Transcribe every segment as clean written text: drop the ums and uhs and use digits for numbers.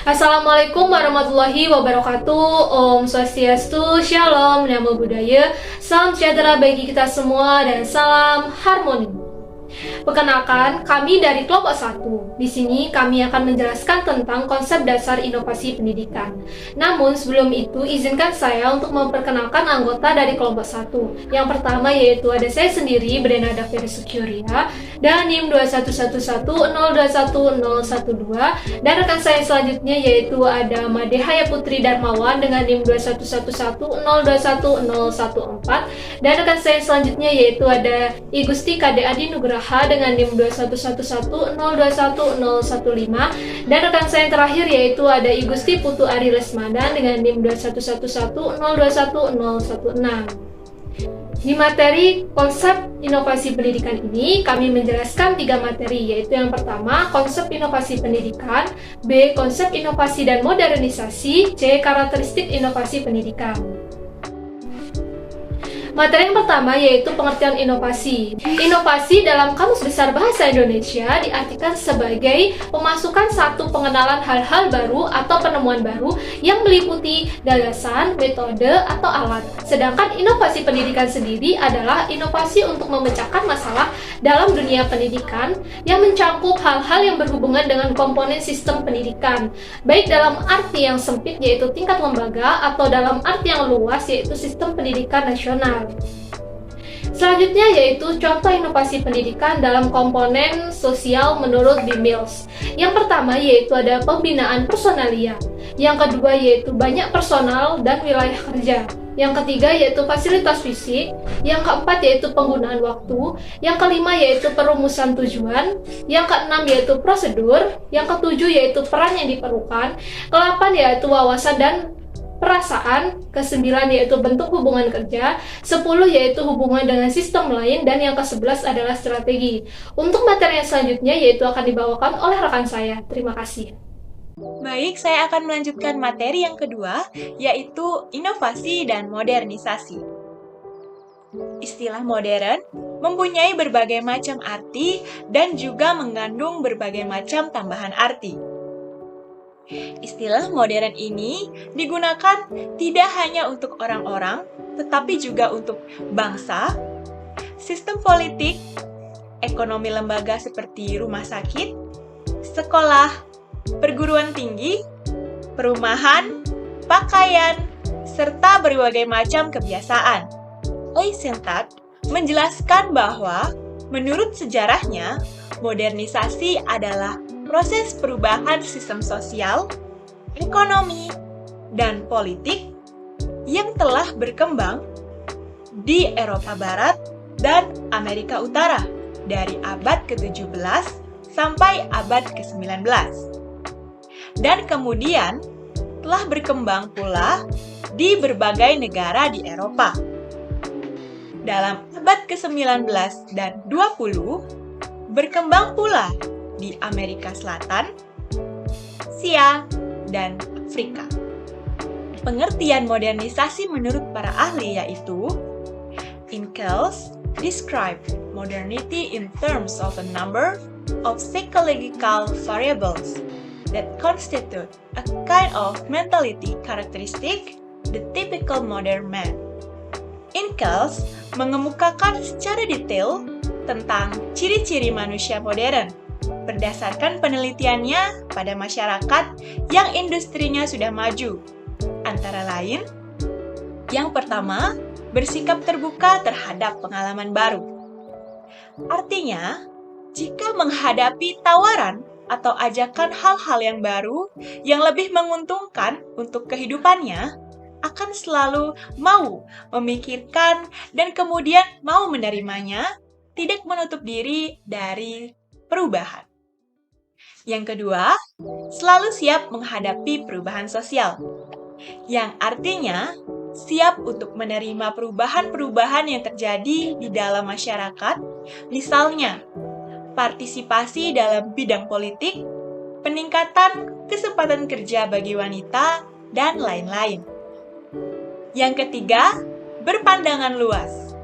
Assalamualaikum warahmatullahi wabarakatuh. Om Swastiastu, Shalom, Namo Buddhaya, Salam sejahtera bagi kita semua dan salam harmoni. Perkenalkan, kami dari kelompok 1. Di sini kami akan menjelaskan tentang konsep dasar inovasi pendidikan. Namun sebelum itu, izinkan saya untuk memperkenalkan anggota dari kelompok 1. Yang pertama yaitu ada saya sendiri, Brenda Daveri Sukyuria, dan NIM 21110211012, dan rekan saya selanjutnya yaitu ada Made Haya Putri Darmawan dengan NIM 21110211014, dan rekan saya selanjutnya yaitu ada I Gusti Kade Adi Nugraha dengan NIM 21110211015, dan rekan saya yang terakhir yaitu ada I Gusti Putu Ari Lesmana dengan NIM 21110211016. Di materi konsep inovasi pendidikan ini, kami menjelaskan 3 materi, yaitu yang pertama, konsep inovasi pendidikan, B. Konsep inovasi dan modernisasi, C. Karakteristik inovasi pendidikan. Materi yang pertama yaitu pengertian inovasi. Inovasi dalam Kamus Besar Bahasa Indonesia diartikan sebagai pemasukan satu pengenalan hal-hal baru atau penemuan baru yang meliputi gagasan, metode, atau alat. Sedangkan inovasi pendidikan sendiri adalah inovasi untuk memecahkan masalah dalam dunia pendidikan yang mencakup hal-hal yang berhubungan dengan komponen sistem pendidikan, baik dalam arti yang sempit yaitu tingkat lembaga atau dalam arti yang luas yaitu sistem pendidikan nasional. Selanjutnya yaitu contoh inovasi pendidikan dalam komponen sosial menurut B. Mills. Yang pertama yaitu ada pembinaan personalia. Yang kedua yaitu banyak personal dan wilayah kerja. Yang ketiga yaitu fasilitas fisik. Yang keempat yaitu penggunaan waktu. Yang kelima yaitu perumusan tujuan. Yang keenam yaitu prosedur. Yang ketujuh yaitu peran yang diperlukan. Kedelapan yaitu wawasan dan perasaan, ke-9 yaitu bentuk hubungan kerja, 10 yaitu hubungan dengan sistem lain, dan yang ke-11 adalah strategi. Untuk materi yang selanjutnya yaitu akan dibawakan oleh rekan saya. Terima kasih. Baik, saya akan melanjutkan materi yang kedua, yaitu inovasi dan modernisasi. Istilah modern mempunyai berbagai macam arti dan juga mengandung berbagai macam tambahan arti. Istilah modern ini digunakan tidak hanya untuk orang-orang, tetapi juga untuk bangsa, sistem politik, ekonomi lembaga seperti rumah sakit, sekolah, perguruan tinggi, perumahan, pakaian, serta berbagai macam kebiasaan. Eisenstadt menjelaskan bahwa menurut sejarahnya, modernisasi adalah proses perubahan sistem sosial, ekonomi, dan politik yang telah berkembang di Eropa Barat dan Amerika Utara dari abad ke-17 sampai abad ke-19. Dan kemudian telah berkembang pula di berbagai negara di Eropa. Dalam abad ke-19 dan 20, berkembang pula di Amerika Selatan, Asia, dan Afrika. Pengertian modernisasi menurut para ahli yaitu Inkells describe modernity in terms of a number of psychological variables that constitute a kind of mentality characteristic the typical modern man. Inkells mengemukakan secara detail tentang ciri-ciri manusia modern berdasarkan penelitiannya pada masyarakat yang industrinya sudah maju. Antara lain, yang pertama, bersikap terbuka terhadap pengalaman baru. Artinya, jika menghadapi tawaran atau ajakan hal-hal yang baru yang lebih menguntungkan untuk kehidupannya, akan selalu mau memikirkan dan kemudian mau menerimanya, tidak menutup diri dari perubahan. Yang kedua, selalu siap menghadapi perubahan sosial, yang artinya siap untuk menerima perubahan-perubahan yang terjadi di dalam masyarakat, misalnya partisipasi dalam bidang politik, peningkatan kesempatan kerja bagi wanita, dan lain-lain. Yang ketiga, berpandangan luas.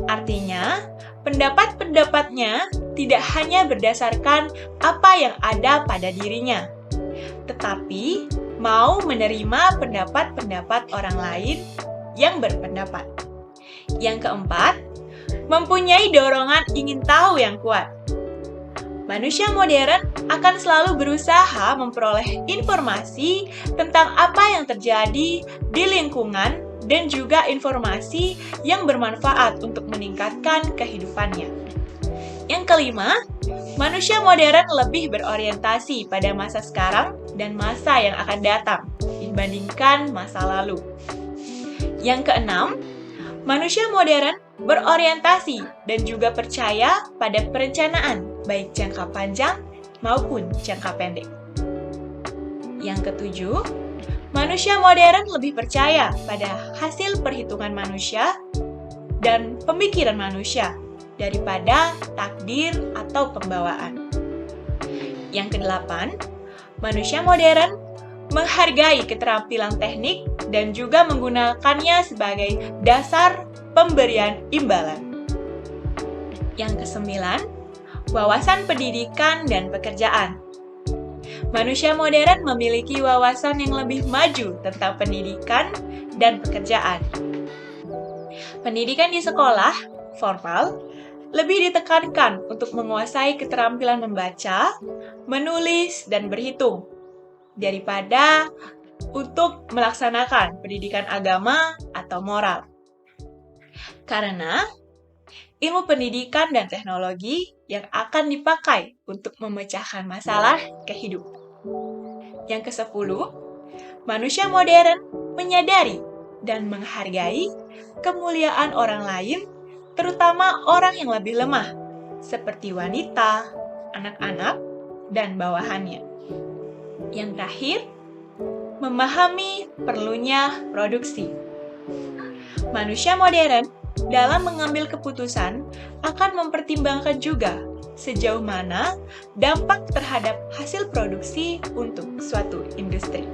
Artinya, pendapat-pendapatnya tidak hanya berdasarkan apa yang ada pada dirinya, tetapi mau menerima pendapat-pendapat orang lain yang berpendapat. Yang keempat, mempunyai dorongan ingin tahu yang kuat. Manusia modern akan selalu berusaha memperoleh informasi tentang apa yang terjadi di lingkungan dan juga informasi yang bermanfaat untuk meningkatkan kehidupannya. Yang kelima, manusia modern lebih berorientasi pada masa sekarang dan masa yang akan datang dibandingkan masa lalu. Yang keenam, manusia modern berorientasi dan juga percaya pada perencanaan, baik jangka panjang maupun jangka pendek. Yang ketujuh, manusia modern lebih percaya pada hasil perhitungan manusia dan pemikiran manusia daripada takdir atau pembawaan. Yang kedelapan, manusia modern menghargai keterampilan teknik dan juga menggunakannya sebagai dasar pemberian imbalan. Yang kesembilan, wawasan pendidikan dan pekerjaan. Manusia modern memiliki wawasan yang lebih maju tentang pendidikan dan pekerjaan. Pendidikan di sekolah formal lebih ditekankan untuk menguasai keterampilan membaca, menulis, dan berhitung daripada untuk melaksanakan pendidikan agama atau moral. Karena ilmu pendidikan dan teknologi yang akan dipakai untuk memecahkan masalah kehidupan. Yang kesepuluh, manusia modern menyadari dan menghargai kemuliaan orang lain, terutama orang yang lebih lemah, seperti wanita, anak-anak, dan bawahannya. Yang terakhir, memahami perlunya produksi. Manusia modern dalam mengambil keputusan akan mempertimbangkan juga sejauh mana dampak terhadap hasil produksi untuk suatu industri.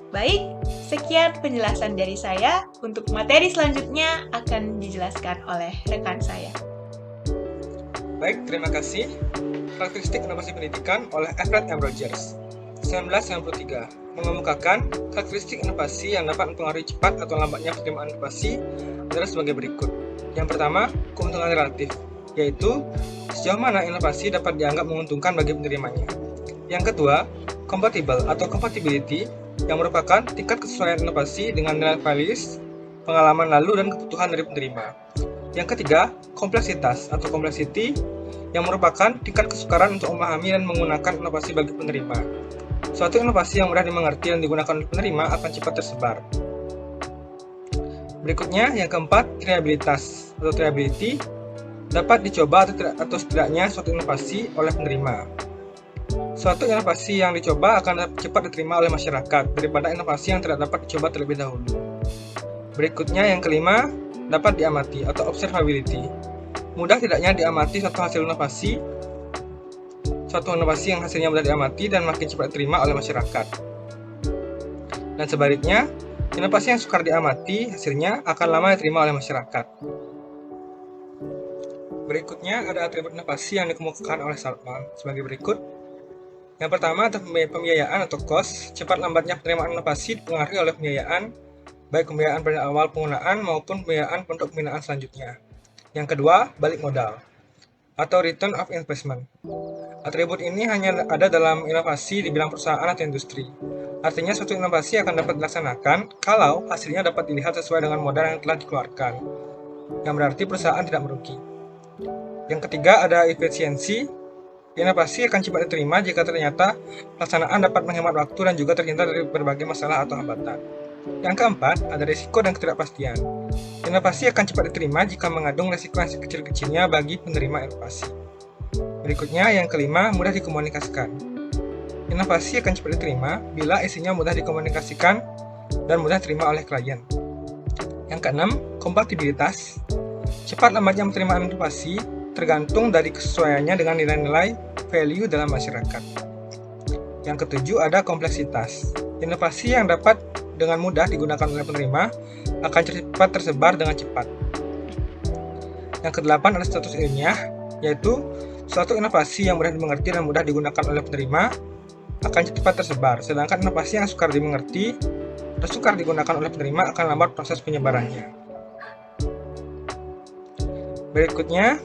Baik, sekian penjelasan dari saya. Untuk materi selanjutnya akan dijelaskan oleh rekan saya. Baik, terima kasih. Karakteristik inovasi pendidikan oleh Everett M. Rogers, 1993, mengemukakan karakteristik inovasi yang dapat mempengaruhi cepat atau lambatnya penerimaan inovasi adalah sebagai berikut. Yang pertama, keuntungan relatif, yaitu sejauh mana inovasi dapat dianggap menguntungkan bagi penerimanya. Yang kedua, compatible atau compatibility, yang merupakan tingkat kesesuaian inovasi dengan nilai values, pengalaman lalu, dan kebutuhan dari penerima. Yang ketiga, kompleksitas atau complexity, yang merupakan tingkat kesukaran untuk memahami dan menggunakan inovasi bagi penerima. Suatu inovasi yang mudah dimengerti dan digunakan oleh penerima akan cepat tersebar. Berikutnya, yang keempat, triabilitas atau triability, dapat dicoba atau setidaknya suatu inovasi oleh penerima. Suatu inovasi yang dicoba akan cepat diterima oleh masyarakat daripada inovasi yang tidak dapat dicoba terlebih dahulu. Berikutnya, yang kelima, dapat diamati atau observability. Mudah tidaknya diamati suatu inovasi yang hasilnya mudah diamati dan makin cepat diterima oleh masyarakat. Dan sebaliknya, inovasi yang sukar diamati hasilnya akan lama diterima oleh masyarakat. Berikutnya ada atribut inovasi yang dikemukakan oleh Saltman sebagai berikut. Yang pertama adalah pembiayaan atau cost. Cepat lambatnya penerimaan inovasi dipengaruhi oleh pembiayaan, baik pembiayaan pada awal penggunaan maupun pembiayaan untuk pembinaan selanjutnya. Yang kedua, balik modal atau return of investment. Atribut ini hanya ada dalam inovasi di bidang perusahaan atau industri. Artinya suatu inovasi akan dapat dilaksanakan kalau hasilnya dapat dilihat sesuai dengan modal yang telah dikeluarkan, yang berarti perusahaan tidak merugi. Yang ketiga ada efisiensi. Inovasi akan cepat diterima jika ternyata pelaksanaan dapat menghemat waktu dan juga terhindar dari berbagai masalah atau hambatan. Yang keempat ada risiko dan ketidakpastian. Inovasi akan cepat diterima jika mengandung risiko yang sekecil-kecilnya bagi penerima inovasi. Berikutnya, yang kelima, mudah dikomunikasikan. Inovasi akan cepat diterima bila isinya mudah dikomunikasikan dan mudah diterima oleh klien. Yang keenam, kompatibilitas. Cepat lambatnya penerimaan inovasi tergantung dari kesesuaiannya dengan nilai-nilai value dalam masyarakat. Yang ketujuh, ada kompleksitas. Inovasi yang dapat dengan mudah digunakan oleh penerima akan cepat tersebar dengan cepat. Yang kedelapan ada status ilmiah, yaitu suatu inovasi yang mudah dimengerti dan mudah digunakan oleh penerima akan cepat tersebar, sedangkan inovasi yang sukar dimengerti atau sukar digunakan oleh penerima akan lambat proses penyebarannya. Berikutnya,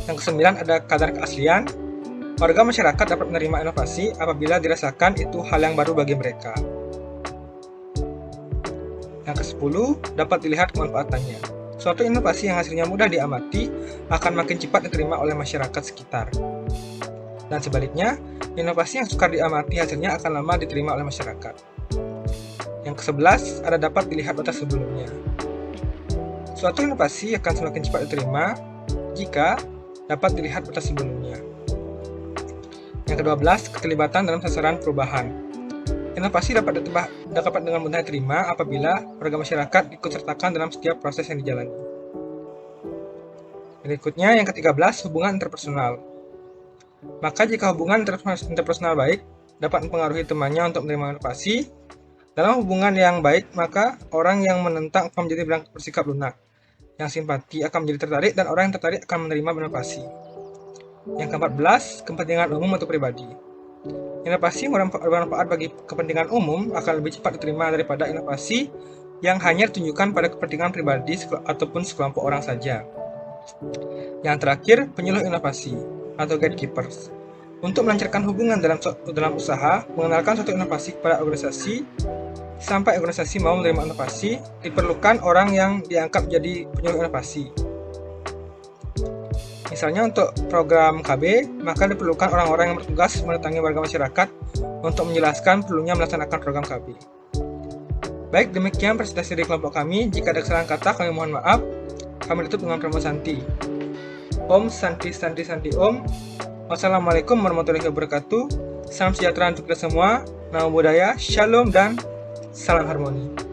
yang ke-9 ada kadar keaslian. Warga masyarakat dapat menerima inovasi apabila dirasakan itu hal yang baru bagi mereka. Yang ke-10, dapat dilihat kemanfaatannya. Suatu inovasi yang hasilnya mudah diamati akan makin cepat diterima oleh masyarakat sekitar. Dan sebaliknya, inovasi yang sukar diamati hasilnya akan lama diterima oleh masyarakat. Yang ke-11, ada dapat dilihat batas sebelumnya. Suatu inovasi akan semakin cepat diterima jika dapat dilihat batas sebelumnya. Yang ke-12, keterlibatan dalam sasaran perubahan. Inovasi dapat dengan mudah diterima apabila warga masyarakat ikut sertakan dalam setiap proses yang dijalani. Berikutnya, yang ke-13, hubungan interpersonal. Maka jika hubungan interpersonal baik dapat mempengaruhi temannya untuk menerima inovasi. Dalam hubungan yang baik, maka orang yang menentang akan menjadi bersikap lunak. Yang simpati akan menjadi tertarik dan orang yang tertarik akan menerima inovasi. Yang ke-14, kepentingan umum atau pribadi. Inovasi bermanfaat bagi kepentingan umum akan lebih cepat diterima daripada inovasi yang hanya ditunjukkan pada kepentingan pribadi ataupun sekelompok orang saja. Yang terakhir, penyuluh inovasi atau gatekeepers. Untuk melancarkan hubungan dalam usaha, mengenalkan suatu inovasi kepada organisasi, sampai organisasi mau menerima inovasi, diperlukan orang yang dianggap jadi penyuluh inovasi. Misalnya untuk program KB, maka diperlukan orang-orang yang bertugas mendatangi warga masyarakat untuk menjelaskan perlunya melaksanakan program KB. Baik, demikian presentasi dari kelompok kami. Jika ada kesalahan kata, kami mohon maaf. Kami tutup dengan Pramu Santi. Om Santi Santi Santi Om. Wassalamualaikum warahmatullahi wabarakatuh. Salam sejahtera untuk kita semua. Namo Buddhaya, Shalom, dan salam harmoni.